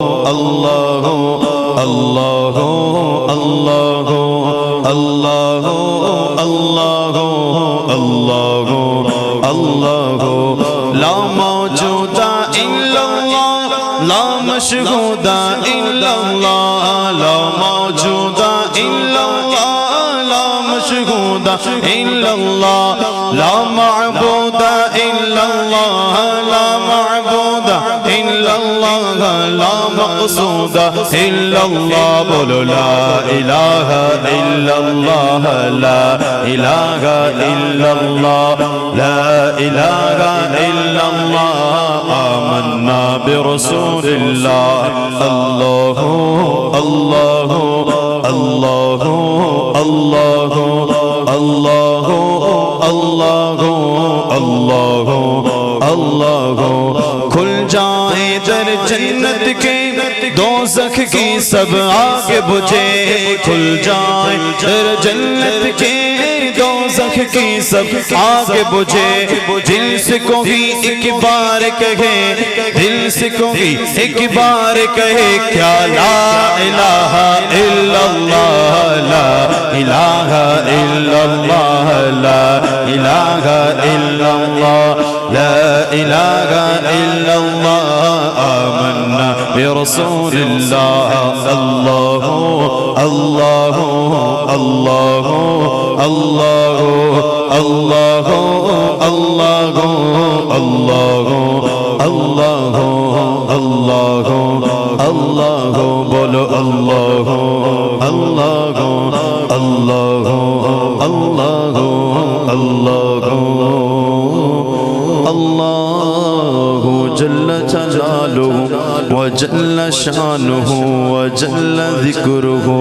अल्लाह अल्लाह अल्लाह अल्लाह अल्लाह अल्लाह अल्लाह ला मौजूदा इल्लल्लाह ला मशहूदा इल्लल्लाह ला मौजूदा इल्लल्लाह ला मशहूदा इल्लल्लाह ला मअबूदा इल्लल्लाह ला मअबूदा इल्लल्लाह ला मक़सूदा इल्लल्लाह बोलो ला इलाहा इल्लल्लाह ला इलाहा इल्लल्लाह ला इलाहा इल्लल्लाह आमन्ना बिरसूलिल्लाह अल्लाह अल्लाह अल्लाह अल्लाह अल्लाह अल्लाह अल्लाह अल्लाह खुल जाए दर जन्नत के दोज़ख की सब आग बुझे खुल जाए दर जन्नत के दोज़ख की सब आग बुझे दिल से कोई एक बार कहे दिल से कोई एक बार कहे क्या ला इलाहा इल्लल्लाह ला इलाहा इल्लल्लाह ला इलाहा इल्लल्लाह ला इलाहा इल्लल्लाह आमन्ना बिरसूलिल्लाह अल्लाह अल्लाह अल्लाह अल्लाह अल्लाह अल्लाह अल्लाह अल्लाह अल्लाह अल्लाह बोलो अल्लाह अल्लाह अल्लाह अल्लाह अल्लाह अल्लाह जल्ल जलालुहु व जल्ल शानुहु व जल्ल ज़िक्रुहु